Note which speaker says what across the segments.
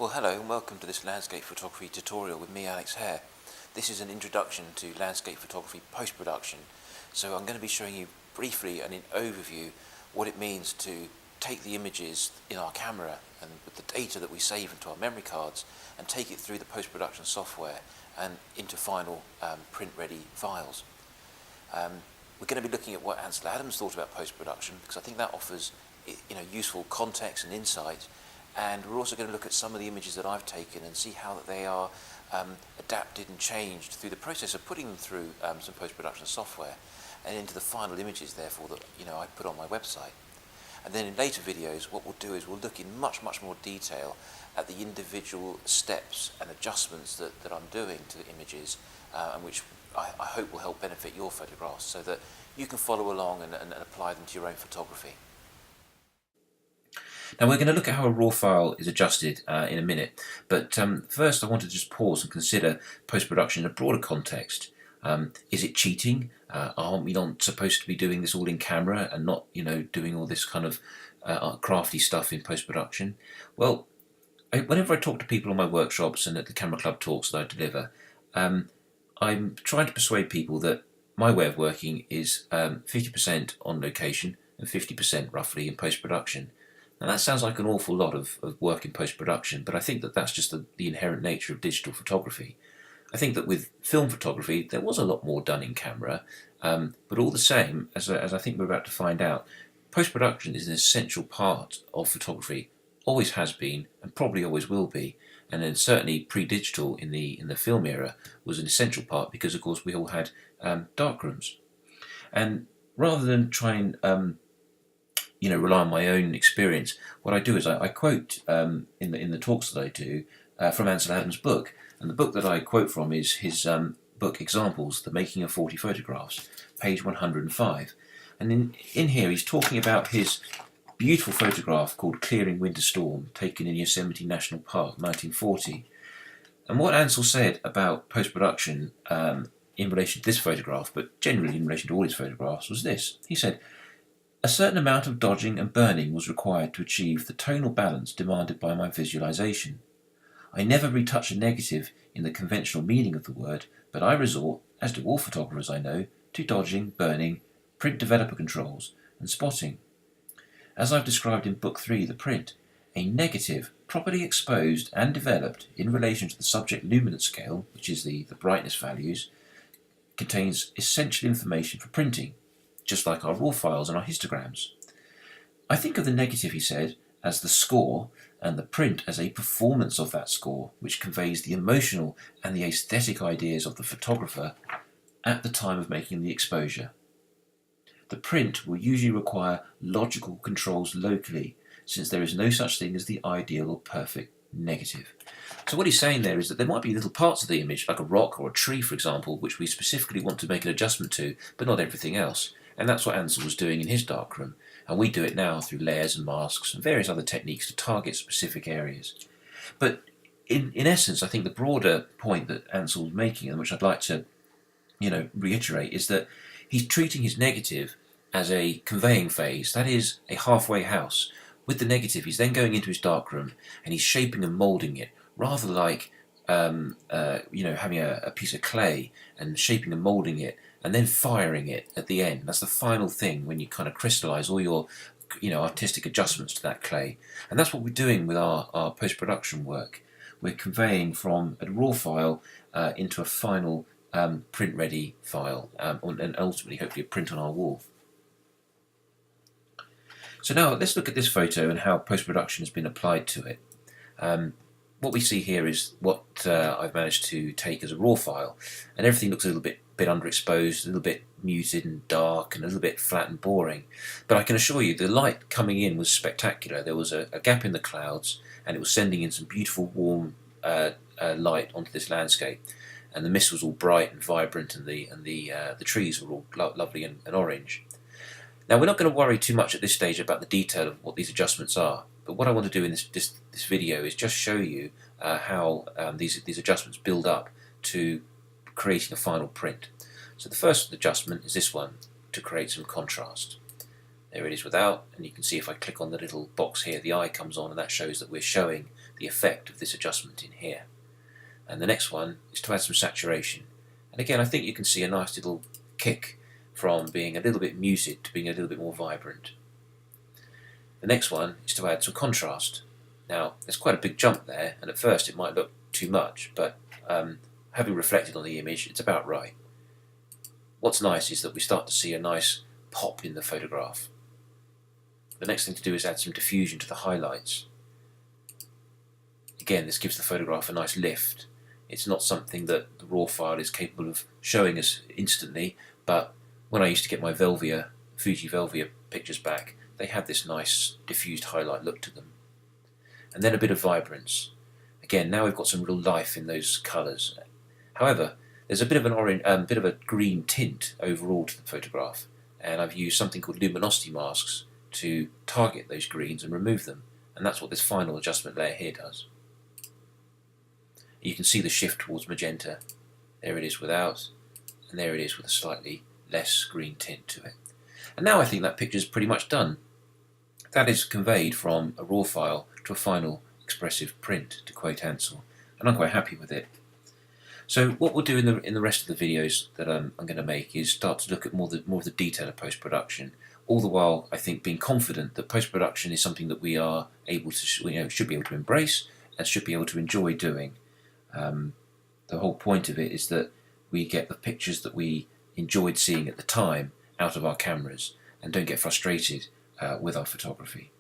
Speaker 1: Well, hello and welcome to this landscape photography tutorial with me, Alex Hare. This is an introduction to landscape photography post-production. So I'm going to be showing you briefly and in overview what it means to take the images in our camera and with the data that we save into our memory cards and take it through the post-production software and into final print-ready files. We're going to be looking at what Ansel Adams thought about post-production because I think that offers useful context and insight. And we're also going to look at some of the images that I've taken and see how they are adapted and changed through the process of putting them through some post-production software and into the final images, therefore, that I put on my website. And then in later videos, what we'll do is we'll look in much more detail at the individual steps and adjustments that I'm doing to the images, and which I hope will help benefit your photographs so that you can follow along and apply them to your own photography. Now we're going to look at how a RAW file is adjusted in a minute, but first I want to just pause and consider post-production in a broader context. Is it cheating? Aren't we not supposed to be doing this all in camera and not doing all this kind of crafty stuff in post-production? Well, whenever I talk to people on my workshops and at the Camera Club talks that I deliver, I'm trying to persuade people that my way of working is 50% on location and 50% roughly in post-production. Now that sounds like an awful lot of work in post-production, but I think that that's just the inherent nature of digital photography. I think that with film photography there was a lot more done in camera, but all the same, as I think we're about to find out, post-production is an essential part of photography, always has been and probably always will be, and then certainly pre-digital in the film era was an essential part because of course we all had darkrooms. And rather than try and rely on my own experience, what I do is I quote in the talks that I do from Ansel Adams' book, and the book that I quote from is his book Examples, The Making of 40 Photographs, page 105. And in here he's talking about his beautiful photograph called Clearing Winter Storm, taken in Yosemite National Park, 1940. And what Ansel said about post-production in relation to this photograph, but generally in relation to all his photographs, was this. He said, "A certain amount of dodging and burning was required to achieve the tonal balance demanded by my visualization. I never retouch a negative in the conventional meaning of the word, but I resort, as do all photographers I know, to dodging, burning, print developer controls, and spotting. As I've described in Book 3, The Print, a negative, properly exposed and developed in relation to the subject luminance scale, which is the brightness values, contains essential information for printing, just like our RAW files and our histograms. I think of the negative," he said, "as the score, and the print as a performance of that score, which conveys the emotional and the aesthetic ideas of the photographer at the time of making the exposure. The print will usually require logical controls locally, since there is no such thing as the ideal or perfect negative." So what he's saying there is that there might be little parts of the image, like a rock or a tree, for example, which we specifically want to make an adjustment to, but not everything else. And that's what Ansel was doing in his darkroom, and we do it now through layers and masks and various other techniques to target specific areas. But in essence, I think the broader point that Ansel was making, and which I'd like to reiterate, is that he's treating his negative as a conveying phase, that is a halfway house. With the negative, he's then going into his darkroom and he's shaping and moulding it, rather like having a piece of clay and shaping and moulding it and then firing it at the end. That's the final thing when you kind of crystallize all your artistic adjustments to that clay. And that's what we're doing with our post-production work. We're conveying from a RAW file into a final print-ready file, and ultimately hopefully a print on our wall. So now let's look at this photo and how post-production has been applied to it. What we see here is what I've managed to take as a RAW file, and everything looks a little bit underexposed, a little bit muted and dark, and a little bit flat and boring. But I can assure you the light coming in was spectacular. There was a gap in the clouds, and it was sending in some beautiful warm light onto this landscape. And the mist was all bright and vibrant, and the trees were all lovely and orange. Now we're not going to worry too much at this stage about the detail of what these adjustments are, but what I want to do in this video is just show you how these adjustments build up to creating a final print. So the first adjustment is this one, to create some contrast. There it is without, and you can see if I click on the little box here, the eye comes on, and that shows that we're showing the effect of this adjustment in here. And the next one is to add some saturation. And again, I think you can see a nice little kick from being a little bit muted to being a little bit more vibrant. The next one is to add some contrast. Now, there's quite a big jump there, and at first it might look too much, but having reflected on the image, it's about right. What's nice is that we start to see a nice pop in the photograph. The next thing to do is add some diffusion to the highlights. Again, this gives the photograph a nice lift. It's not something that the raw file is capable of showing us instantly, but when I used to get my Fuji Velvia pictures back, they had this nice diffused highlight look to them. And then a bit of vibrance. Again, now we've got some real life in those colours. However, there's a bit of an orange, bit of a green tint overall to the photograph, and I've used something called luminosity masks to target those greens and remove them, and that's what this final adjustment layer here does. You can see the shift towards magenta. There it is without, and there it is with a slightly less green tint to it. And now I think that picture is pretty much done. That is conveyed from a raw file to a final expressive print, to quote Ansel, and I'm quite happy with it. So what we'll do in the rest of the videos that I'm going to make is start to look at more of the detail of post-production, all the while I think being confident that post-production is something that we are able to, should be able to embrace and should be able to enjoy doing. The whole point of it is that we get the pictures that we enjoyed seeing at the time out of our cameras and don't get frustrated with our photography.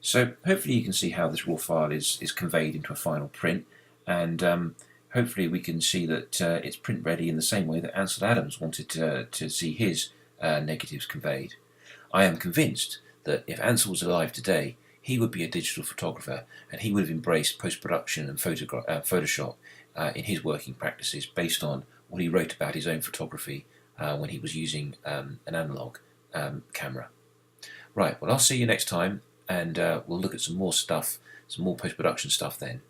Speaker 1: So hopefully you can see how this raw file is conveyed into a final print, and hopefully we can see that it's print ready in the same way that Ansel Adams wanted to see his negatives conveyed. I am convinced that if Ansel was alive today, he would be a digital photographer, and he would have embraced post-production and Photoshop in his working practices based on what he wrote about his own photography when he was using an analog camera. Right, well, I'll see you next time, and we'll look at some more stuff, some more post-production stuff then.